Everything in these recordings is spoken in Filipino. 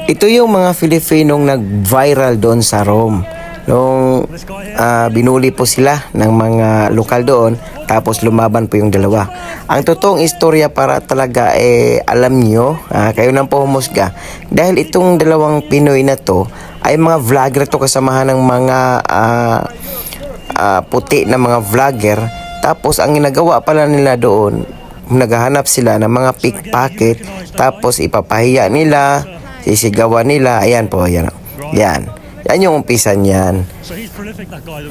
Ito yung mga Filipinong nag-viral doon sa Rome. Nung binuli po sila ng mga lokal doon, tapos lumaban po yung dalawa. Ang totoong istorya para talaga alam nyo, kayo nang po humusga. Dahil itong dalawang Pinoy na to ay mga vlogger to, kasamahan ng mga puti na mga vlogger. Tapos ang ginagawa pala nila doon, naghahanap sila ng mga pickpocket, tapos ipapahiya nila, sisigawan nila. Ayan po, yan. Yan yung umpisa niyan.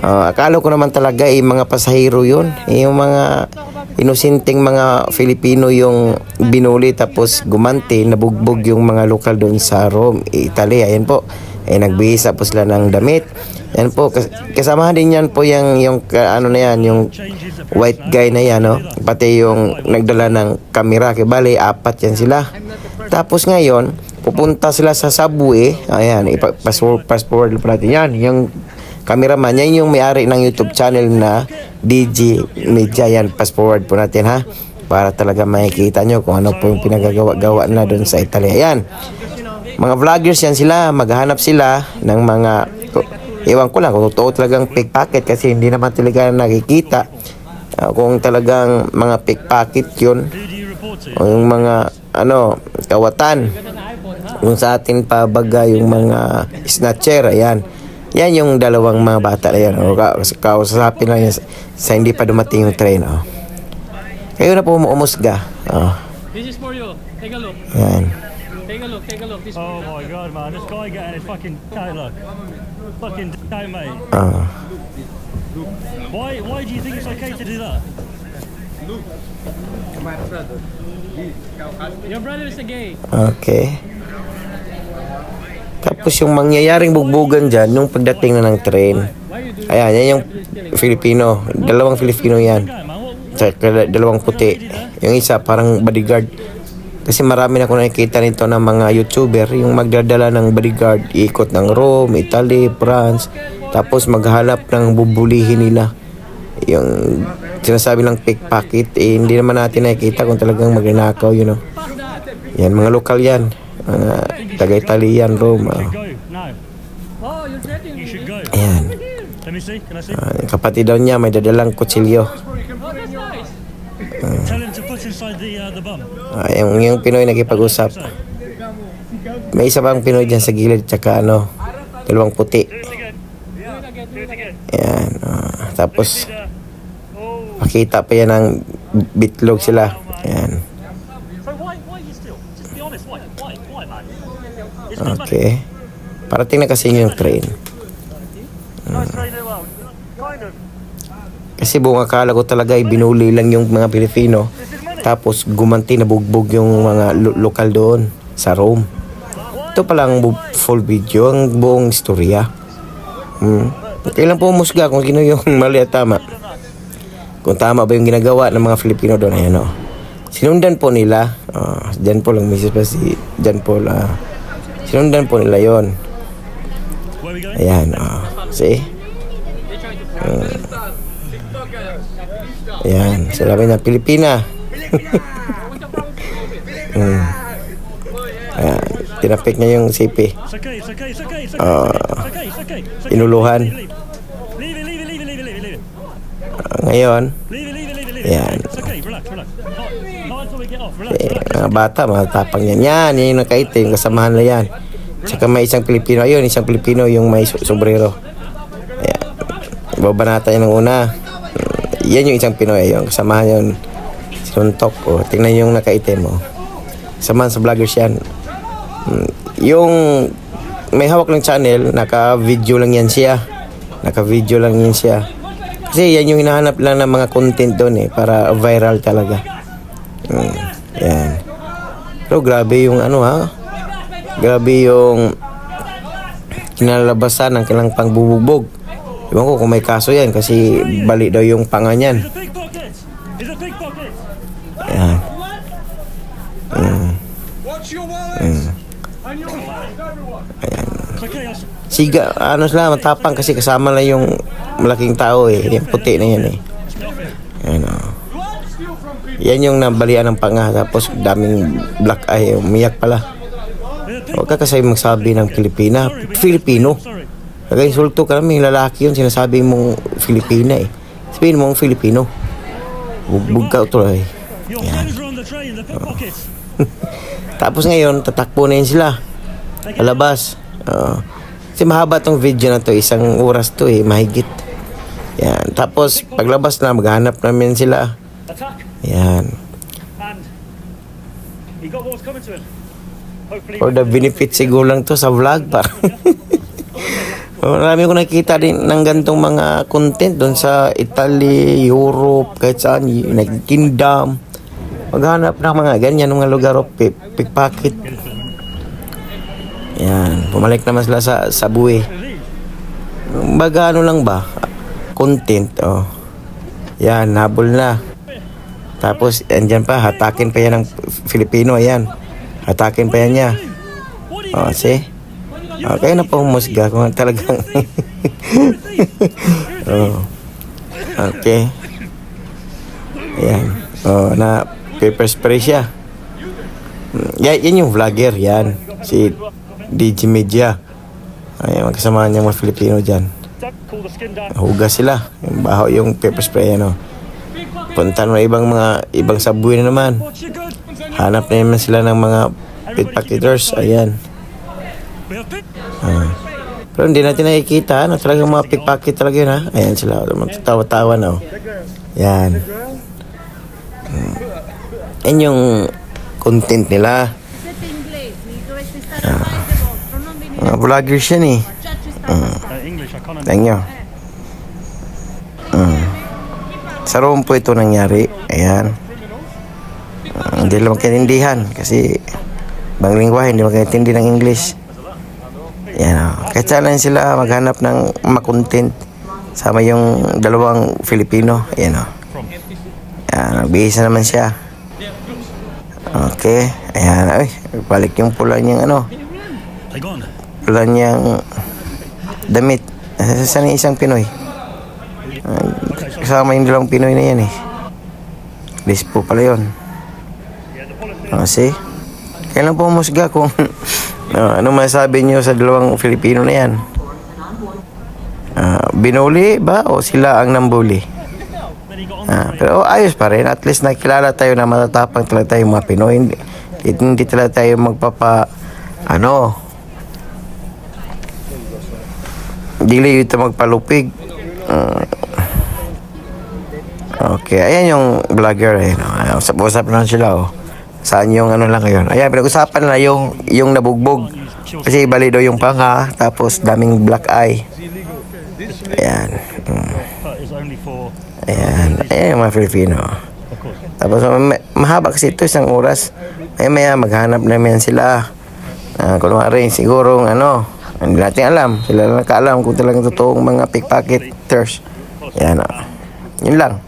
Akala ko naman talaga mga pasahero yun. Yung mga inosinteng mga Filipino yung binuli, tapos gumanti, nabugbog yung mga lokal doon sa Rome, Italy. Ayan po. Nagbihisa po sila ng damit. Yan po, kasama din yan po yung ano na yan, yung white guy na yan, no? Pati yung nagdala ng kamera, bali, 4 yan sila. Tapos ngayon, pupunta sila sa subway. Ayan, fast forward pa natin yan. Yung cameraman, yan yung may-ari ng YouTube channel na DG Media. Yan, fast forward po natin, ha? Para talaga makikita nyo kung ano po yung pinagagawa na doon sa Italy. Ayan, mga vloggers yan sila. Maghahanap sila ng mga, ewan ko lang kung totoo talagang pickpocket, kasi hindi naman talaga nakikita kung talagang mga pickpocket yun o yung mga kawatan. Kung sa atin pabaga yung mga snatcher. Ayan, yan yung dalawang mga bata na yan. Kausapin lang yan sa hindi pa dumating yung train. Kayo na po umusga. This is for you. Take a look. Yan. Take a look. Take a look. This Oh my god, man. This guy getting his fucking coat, look. Fucking coat, mate. Why do you think it's okay to do that? Your brother is a gay. Okay. Tapos yung mangyayaring bugbugan dyan, yung pagdating na ng train. Ayan, yan yung Filipino. Dalawang Filipino yan. Tsaka dalawang puti. Yung isa parang bodyguard. Kasi marami na ako nakikita nito ng mga YouTuber, yung magdadala ng bodyguard, ikot ng Rome, Italy, France, tapos maghanap ng bubulihin nila. Yung sinasabi ng pickpocket, hindi naman natin nakikita kung talagang magnanakaw, you know. Yan, mga lokal yan. Taga-Italian, Rome. Ayan. Kapatid daw niya, may dadalang kutsilyo. Tell him to put inside the bum. Yung Pinoy nakipag-usap. May isa pang Pinoy dyan sa gilid, tsaka dalawang puti. Ayan. Tapos makita pa yan ng bitlog sila. Ayan. Okay. Parating na kasi yung train. Kasi buong akala ko talaga binuli lang yung mga Pilipino, tapos gumanti, nabugbog yung mga lokal doon sa Rome. Ito palang full video, ang buong istorya. Kailan po umusga kung sino yung mali at tama, kung tama ba yung ginagawa ng mga Filipino doon. Ayan, sinundan po nila. Jan Paul, ang misis pa si Jan Paul. Sinundan po nila yon. Ayan, see? Ayan, sabi na Pilipina. Ayan, tinapik niya yung sipi. Inuluhan. Ngayon, ayan. Mga bata, matapang yan. Yan yung nakaitim, yung kasamahan na yan. Tsaka may isang Pilipino. Ayun, isang Pilipino yung may sombrero. Ayan. Babanata yan ng una. Yan yung isang Pinoy. Yung kasamahan yun, sinuntok. Tingnan yung nakaitim. Samahan sa vloggers yan. Yung may hawak ng channel, naka-video lang yan siya. Naka-video lang yan siya. Kasi yan yung hinahanap lang ng mga content doon para viral talaga. Yan. Pero grabe yung grabe yung kinalabasan ng kailang pangbubugbog. Ewan ko kung may kaso yan, kasi bali daw yung panga niyan. Ayan. Ayan. Siga, sila matapang kasi kasama lang yung malaking tao yung puti na yan Ayan, Yan yung nabalian ng panga, tapos daming black eye, umiyak pala. Huwag ka kasi magsabi ng Pilipina. Filipino. Sorry. Kaya insulto ka namin, lalaki yun, sinasabi mong Filipina eh. Sabihin mong Filipino. Bugbog ka ito eh. Your friends are on the train, the pickpockets. Tapos ngayon, tatakbo na yun sila. Palabas. Kasi mahaba tong video na to, 1 oras to eh, mahigit. Yan. Tapos, paglabas na, maghanap namin sila. Attack. Yan. And he got what was coming to him. Hopefully. For the benefit siguro lang to sa vlog. Parang marami ko nakita din ng gantong mga content doon sa Italy, Europe, kahit saan, United Kingdom. Maghanap ng mga ganyan, mga lugar of pickpocket. Yan, pumalik naman sila sa buwi. Baga ano lang ba? Content, oh. Yan, nabol na. Tapos, andyan pa, hatakin pa yan ng Filipino, ayan. Hatakin pa yan niya. Oh, see? Kaya na pa humusga kung talagang oh. Okay. Ayan. Oh, na paper spray siya. Yan yung vlogger, yan. Si DG Media. Ayan, magkasama niya mga Filipino dyan. Call the skin down. Hugas sila. Yung baho yung paper spray, ano. Punta na ibang subway na naman. Watch your good. Hanap na naman sila ng mga pickpocketers. Ayan. We have pick. Pero hindi natin nakikita, ano, talagang mga pickpocket talaga yun, ha? Ayan sila, tawa-tawa na, oh. Yan. Yan yung content nila. Mga vloggers yan, eh. English, I can't Tingnan nyo. Sa Rome po ito nangyari. Ayan. Hindi lang magkaintindihan kasi bang lingwahe, hindi magkaintindi ng English. Yan, oh. Kahit saan lang sila maghanap ng makontent sama yung dalawang Filipino. Yan, oh. Yan, nagbihis na naman siya. Okay. Ayan, ay, balik yung pula niyang ano. They gone. Pula niyang damit. Saan yung isang Pinoy? Kasama yung dalawang Pinoy na yan eh. Lispo pala yun. See? Kailan po musga kung ano masabi niyo sa dalawang Filipino na yan? Binuli ba o sila ang nambuli? Pero ayos pa rin. At least nakilala tayo na matatapang talaga tayo mga Pinoy. Hindi talaga tayo dili ito magpalupig. Okay, ayan yung vlogger eh. No? Usap na sila, oh. Saan yung ano lang ngayon? Ayan, pinag-usapan na yung nabugbog. Kasi bali daw yung panga, tapos daming black eye. Ayan. But it's only for. Ayan yung mga Filipino. Tapos mahaba kasi ito, 1 oras. Maya maghanap namin sila. Kunwari, siguro ano, hindi natin alam. Sila lang nakaalam kung talagang totoong mga pickpocketers. Yan, yun lang.